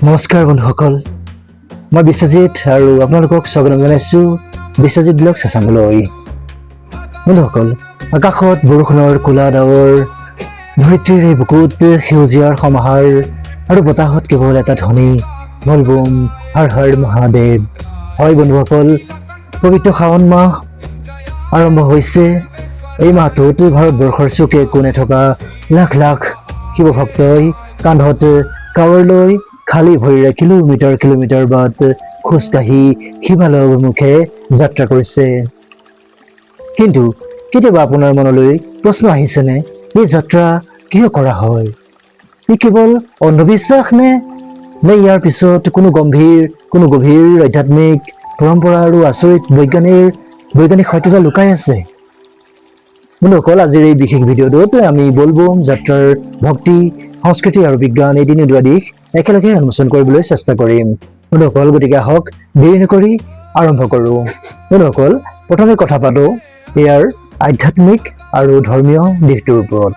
নমস্কাৰ বন্ধুসকল, মই বিশ্বজিৎ আৰু আপোনালোকক স্বাগতম জনাইছোঁ বিশ্বজিৎ ব্লগ চেচামলৈ। বন্ধুসকল, আকাশত বৰষুণৰ কোলা ডাৱৰ, ধৰিত্ৰীৰ এই বুকুত সেউজীয়াৰ সমাহাৰ আৰু বতাহত কেৱল এটা ধ্বনি, বলবম হৰ হৰ মহাদেৱ। হয় বন্ধুসকল, পবিত্ৰ শাওণ মাহ আৰম্ভ হৈছে। এই মাহটোত ভাৰতবৰ্ষৰ চুকে কোণে থকা লাখ লাখ শিৱ ভক্তই কান্ধত কাৱৰ লৈ খালী ভৰিৰে কিলোমিটাৰ কিলোমিটাৰ বাট খোজকাঢ়ি হিমালয় অভিমুখে যাত্ৰা কৰিছে। কিন্তু কেতিয়াবা আপোনাৰ মনলৈ প্ৰশ্ন আহিছেনে, এই যাত্ৰা কিয় কৰা হয়? ই কেৱল অন্ধবিশ্বাস নে ইয়াৰ পিছত কোনো গভীৰ আধ্যাত্মিক পৰম্পৰা আৰু আচৰিত বৈজ্ঞানিক সত্যতা লুকাই আছে? বন্ধুসকল, আজিৰ এই বিশেষ ভিডিঅ'টোত আমি বলবম যাত্ৰাৰ ভক্তি, সংস্কৃতি আৰু বিজ্ঞান এই তিনিওটা দিশ একেলগে উন্মোচন কৰিবলৈ চেষ্টা কৰিম। বন্ধুসকল, গতিকে আহক দেৰি নকৰি আৰম্ভ কৰোঁ। বন্ধুসকল, প্ৰথমে কথা পাতোঁ ইয়াৰ আধ্যাত্মিক আৰু ধৰ্মীয় দিশটোৰ ওপৰত।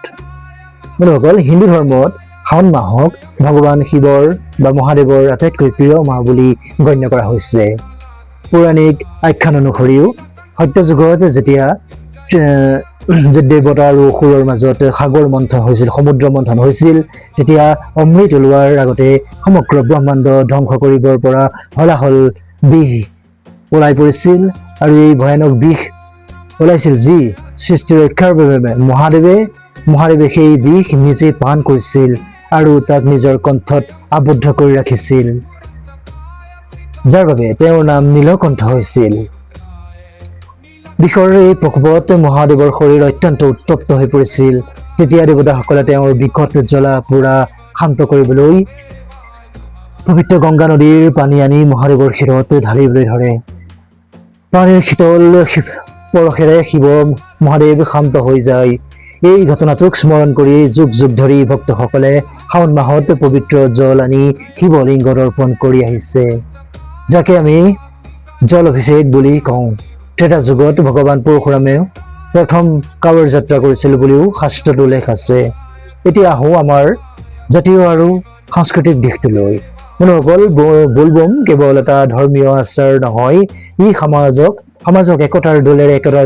বন্ধুসকল, হিন্দু ধৰ্মত শাওণ মাহক ভগৱান শিৱৰ বা মহাদেৱৰ আটাইতকৈ প্ৰিয় মাহ বুলি গণ্য কৰা হৈছে। পৌৰাণিক আখ্যান অনুসৰিও সত্যযুগত যেতিয়া দেৱতা আৰু অসুৰৰ মাজত সমুদ্ৰ মন্থন হৈছিল, তেতিয়া অমৃত ওলোৱাৰ আগতে সমগ্ৰ ব্ৰহ্মাণ্ড ধ্বংস কৰিবৰ পৰা হলাহল বিষ ওলাই পৰিছিল। আৰু এই ভয়ানক বিষ ওলাইছিল যি সৃষ্টি ৰক্ষাৰ বাবে মহাদেৱে সেই বিষ নিজে পান কৰিছিল আৰু তাক নিজৰ কণ্ঠত আবদ্ধ কৰি ৰাখিছিল, যাৰ বাবে তেওঁৰ নাম নীলকণ্ঠ হৈছিল। বিষৰ এই প্ৰকোপত মহাদেৱৰ শৰীৰ অত্যন্ত উত্তপ্ত হৈ পৰিছিল। তেতিয়া দেৱতাসকলে তেওঁৰ বিষত জ্বলা পোৰা শান্ত কৰিবলৈ পবিত্ৰ গংগা নদীৰ পানী আনি মহাদেৱৰ শিৰত ঢালিবলৈ ধৰে। পানীৰ শীতল পৰশেৰে মহাদেৱ শান্ত হৈ যায়। এই ঘটনাটোক স্মৰণ কৰি যুগ যুগ ধৰি ভক্তসকলে শাওণ মাহত পবিত্ৰ জল আনি শিৱলিংগত অৰ্পণ কৰি আহিছে, যাকে আমি জল অভিষেক বুলি কওঁ। ত্ৰেতা যুগত ভগৱান পৰশুৰামেও প্ৰথম কাৱৰ যাত্ৰা কৰিছিল বুলিও শাস্ত্ৰত উল্লেখ আছে। এতিয়া আহোঁ আমাৰ জাতীয় আৰু সাংস্কৃতিক দিশটোলৈ। বন্ধুসকল, বলবম কেৱল এটা ধৰ্মীয় আচাৰ নহয়, ই সমাজক একতাৰ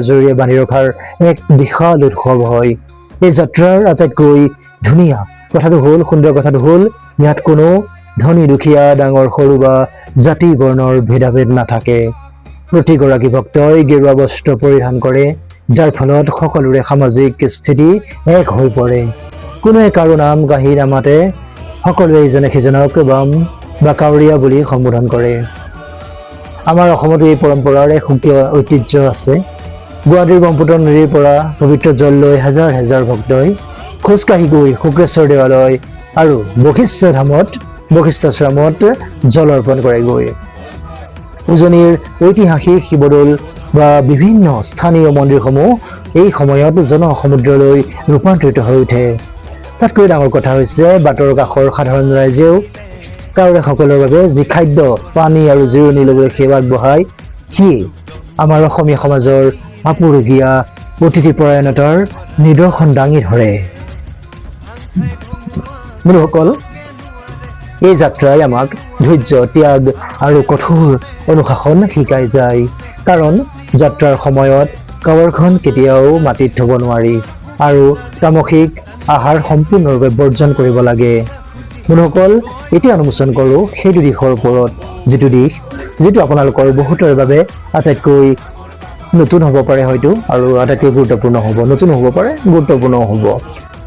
জৰিয়তে বান্ধি ৰখাৰ এক বিশাল উৎসৱ হয়। এই যাত্ৰাৰ আটাইতকৈ সুন্দৰ কথাটো হ'ল ইয়াত কোনো ধনী দুখীয়া, ডাঙৰ সৰু বা জাতি বৰ্ণৰ ভেদাভেদ নাথাকে। প্ৰতিগৰাকী ভক্তই গেৰুৱা বস্ত্ৰ পৰিধান কৰে, যাৰ ফলত সকলোৰে সামাজিক স্থিতি এক হৈ পৰে। কোনোৱে কাৰো নাম কাঢ়ি নামাতে, সকলোৱে ইজনে সিজনক বাম বা কাউৰীয়া বুলি সম্বোধন কৰে। আমাৰ অসমতো এই পৰম্পৰাৰ এক সুকীয়া ঐতিহ্য আছে। গুৱাহাটীৰ ব্ৰহ্মপুত্ৰ নদীৰ পৰা পবিত্ৰ জল লৈ হাজাৰ হাজাৰ ভক্তই খোজকাঢ়ি গৈ শুক্ৰেশ্বৰ দেৱালয় আৰু বশিষ্ঠশ্ৰামত জল অৰ্পণ কৰেগৈ। উজনিৰ ঐতিহাসিক শিৱদৌল বা বিভিন্ন স্থানীয় মন্দিৰসমূহ এই সময়ত জনসমুদ্ৰলৈ ৰূপান্তৰিত হৈ উঠে। তাতকৈ ডাঙৰ কথা হৈছে বাটৰ কাষৰ সাধাৰণ ৰাইজেও কাউৰীয়াসকলৰ বাবে যি খাদ্য, পানী আৰু জিৰণি ল'বলৈ সেৱা আগবঢ়ায়, সিয়ে আমাৰ অসমীয়া সমাজৰ আপুৰুগীয়া অতিথিপৰায়ণতাৰ নিদৰ্শন দাঙি ধৰে। বন্ধুসকল, এই যাত্ৰাই আমাক ধৈৰ্য, ত্যাগ আৰু কঠোৰ অনুশাসন শিকাই যায়। কাৰণ যাত্ৰাৰ সময়ত কাৱৰখন কেতিয়াও মাটিত থ'ব নোৱাৰি আৰু তামসিক আহাৰ সম্পূৰ্ণৰূপে বৰ্জন কৰিব লাগে। বন্ধুসকল, এতিয়া উন্মোচন কৰোঁ সেইটো দিশৰ ওপৰত, যিটো আপোনালোকৰ বহুতৰ বাবে আটাইতকৈ নতুন হ'ব পাৰে হয়তো, আৰু আটাইতকৈ গুৰুত্বপূৰ্ণ হ'ব। নতুন হ'ব পাৰে, গুৰুত্বপূৰ্ণও হ'ব।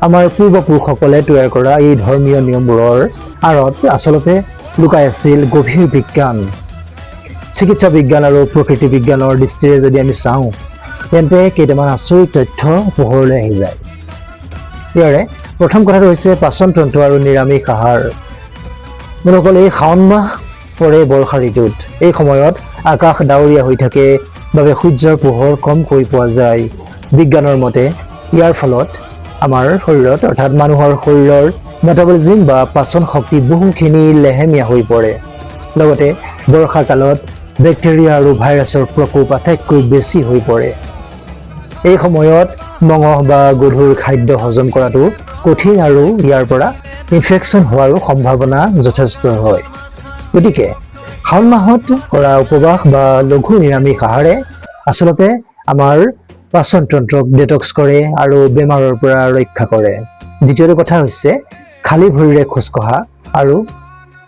আমাৰ পূৰ্বপুৰুষসকলে তৈয়াৰ কৰা এই ধৰ্মীয় নিয়মবোৰৰ আঁৰত আচলতে লুকাই আছিল গভীৰ বিজ্ঞান। চিকিৎসা বিজ্ঞান আৰু প্ৰকৃতি বিজ্ঞানৰ দৃষ্টিৰে যদি আমি চাওঁ, তেন্তে কেইটামান আচৰিত তথ্য পোহৰলৈ আহি যায়। ইয়াৰে প্ৰথম কথাটো হৈছে পাচন তন্ত্ৰ আৰু নিৰামিষ আহাৰ। বন্ধুসকল, এই শাওণ মাহ পৰে বৰ্ষা ঋতুত। এই সময়ত আকাশ ডাৱৰীয়া হৈ থাকে বাবে সূৰ্যৰ পোহৰ কমকৈ পোৱা যায়। বিজ্ঞানৰ মতে ইয়াৰ ফলত আমাৰ শৰীৰত, অৰ্থাৎ মানুহৰ শৰীৰৰ মেটাবলিজিম বা পাচন শক্তি বহুখিনি লেহেমীয়া হৈ পৰে। লগতে বৰ্ষা কালত বেক্টেৰিয়া আৰু ভাইৰাছৰ প্ৰকোপ আটাইতকৈ বেছি হৈ পৰে। এই সময়ত মঙহ বা গধুৰ খাদ্য হজম কৰাটো কঠিন আৰু ইয়াৰ পৰা ইনফেকশ্যন হোৱাৰো সম্ভাৱনা যথেষ্ট হয়। গতিকে শাওণ মাহত কৰা উপবাস বা লঘু নিৰামিষ আহাৰে আচলতে আমাৰ পাচন তন্ত্ৰক ডেটক্স কৰে আৰু বেমাৰৰ পৰা ৰক্ষা কৰে। দ্বিতীয়টো কথা হৈছে খালী ভৰিৰে খোজকঢ়া আৰু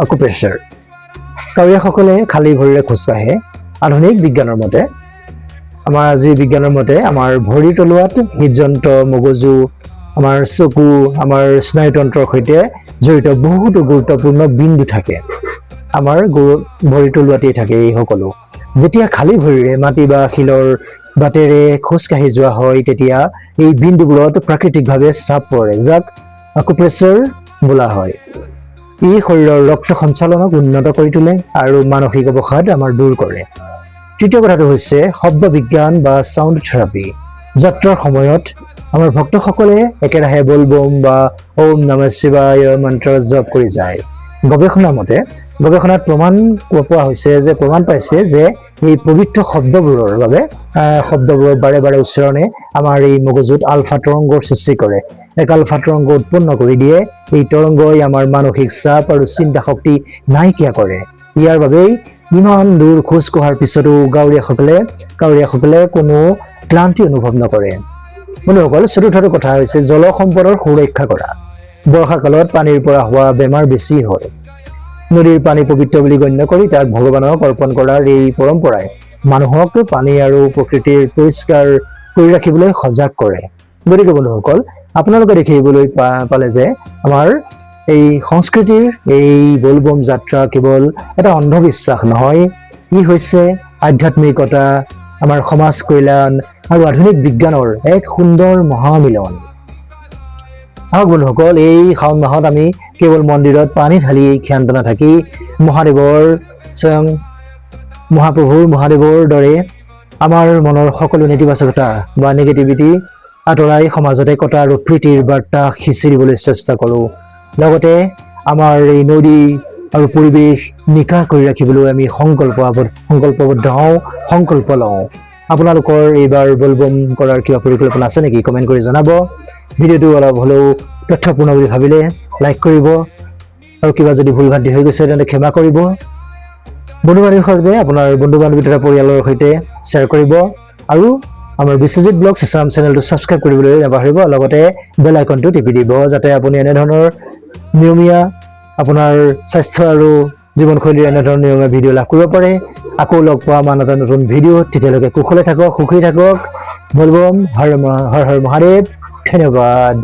আকুপ্ৰেছাৰ। কাউৰীয়াসকলে খালী ভৰিৰে খোজকাঢ়ে। আধুনিক বিজ্ঞানৰ মতে আমাৰ ভৰিৰ তলুৱাত হৃদযন্ত্ৰ, মগজু, আমাৰ চকু, আমাৰ স্নায়ুতন্ত্ৰৰ সৈতে জড়িত বহুতো গুৰুত্বপূৰ্ণ বিন্দু থাকে। আমাৰ ভৰিৰ তলুৱাতেই থাকে এই সকলো। যেতিয়া খালী ভৰিৰে মাটি বা শিলৰ বাটেৰে খোজকাঢ়ি যোৱা হয় তেতিয়া এই বিন্দুবোৰত প্ৰাকৃতিকভাৱে চাপ পৰে, যাক আকুপ্ৰেছাৰ বোলা হয়। ই শৰীৰৰ ৰক্ত সঞ্চালনক উন্নত কৰি তোলে আৰু মানসিক অৱসাদ আমাৰ দূৰ কৰে। তৃতীয় কথাটো হৈছে শব্দ বিজ্ঞান বা চাউণ্ড থেৰাপি। যাত্ৰাৰ সময়ত আমাৰ ভক্তসকলে একেৰাহে বলবম বা ওম নমঃ শিৱায় মন্ত্ৰ জপ কৰি যায়। গৱেষণাত প্ৰমাণ পাইছে যে এই পবিত্ৰ শব্দবোৰৰ বাৰে বাৰে উচ্চাৰণে আমাৰ এই মগজুত আলফা তৰংগৰ সৃষ্টি কৰে। এক আলফা তৰংগ উৎপন্ন কৰি দিয়ে। এই তৰংগই আমাৰ মানসিক চাপ আৰু চিন্তা শক্তি নাইকিয়া কৰে। ইয়াৰ বাবেই ইমান দূৰ খোজ কঢ়াৰ পিছতো কাউৰীয়াসকলে কোনো ক্লান্তি অনুভৱ নকৰে। বন্ধুসকল, চতুৰ্থটো কথা হৈছে জল সম্পদৰ সুৰক্ষা কৰা। বৰ্ষাকালত পানীৰ পৰা হোৱা বেমাৰ বেছি হয়। নদীৰ পানী পবিত্ৰ বুলি গণ্য কৰি তাক ভগৱানক অৰ্পণ কৰাৰ এই পৰম্পৰাই মানুহক পানী আৰু প্ৰকৃতিৰ পৰিষ্কাৰ কৰি ৰাখিবলৈ সজাগ কৰে। গতিকে বন্ধুসকল, আপোনালোকে দেখিবলৈ পালে যে আমাৰ এই সংস্কৃতিৰ এই বলবম যাত্ৰা কেৱল এটা অন্ধবিশ্বাস নহয়, ই হৈছে আধ্যাত্মিকতা, আমাৰ সমাজ কল্যাণ আৰু আধুনিক বিজ্ঞানৰ এক সুন্দৰ মহামিলন। আহক বন্ধুসকল, এই শাওণ মাহত আমি কেৱল মন্দিৰত পানী ঢালি ক্ষান্ত নাথাকি মহাদেৱৰ দৰে আমাৰ মনৰ সকলো নেতিবাচকতা বা নেগেটিভিটি আঁতৰাই সমাজত একতা আৰু প্ৰীতিৰ বাৰ্তা সিঁচি দিবলৈ চেষ্টা কৰোঁ। লগতে আমাৰ এই নদী আৰু পৰিৱেশ নিকা কৰি ৰাখিবলৈ আমি সংকল্পবদ্ধ হওঁ, সংকল্প লওঁ। আপোনালোকৰ এইবাৰ বলবম কৰাৰ কিবা পৰিকল্পনা আছে নেকি? কমেণ্ট কৰি জনাব। ভিডিঅ'টো অলপ হ'লেও তথ্যপূৰ্ণ বুলি ভাবিলে লাইক কৰিব আৰু কিবা যদি ভুল ভ্ৰান্তি হৈ গৈছে তেন্তে ক্ষমা কৰিব। আপোনাৰ বন্ধু বান্ধৱী তথা পৰিয়ালৰ সৈতে শ্বেয়াৰ কৰিব আৰু আমাৰ বিশ্বজিৎ ব্লগছ আছাম চেনেলটো ছাবস্ক্ৰাইব কৰিবলৈ নাপাহৰিব। লগতে বেল আইকনটো টিপি দিব যাতে আপুনি এনেধৰণৰ নিয়মীয়া আপোনাৰ স্বাস্থ্য আৰু জীৱনশৈলীৰ এনেধৰণৰ নিয়মীয়া ভিডিঅ' লাভ কৰিব পাৰে। আকৌ লগ পাম আন এটা নতুন ভিডিঅ'ত। তেতিয়ালৈকে কুশলে থাকক, সুখী থাকক। বলবম হৰ হৰ মহাদেৱ। ধন্যবাদ।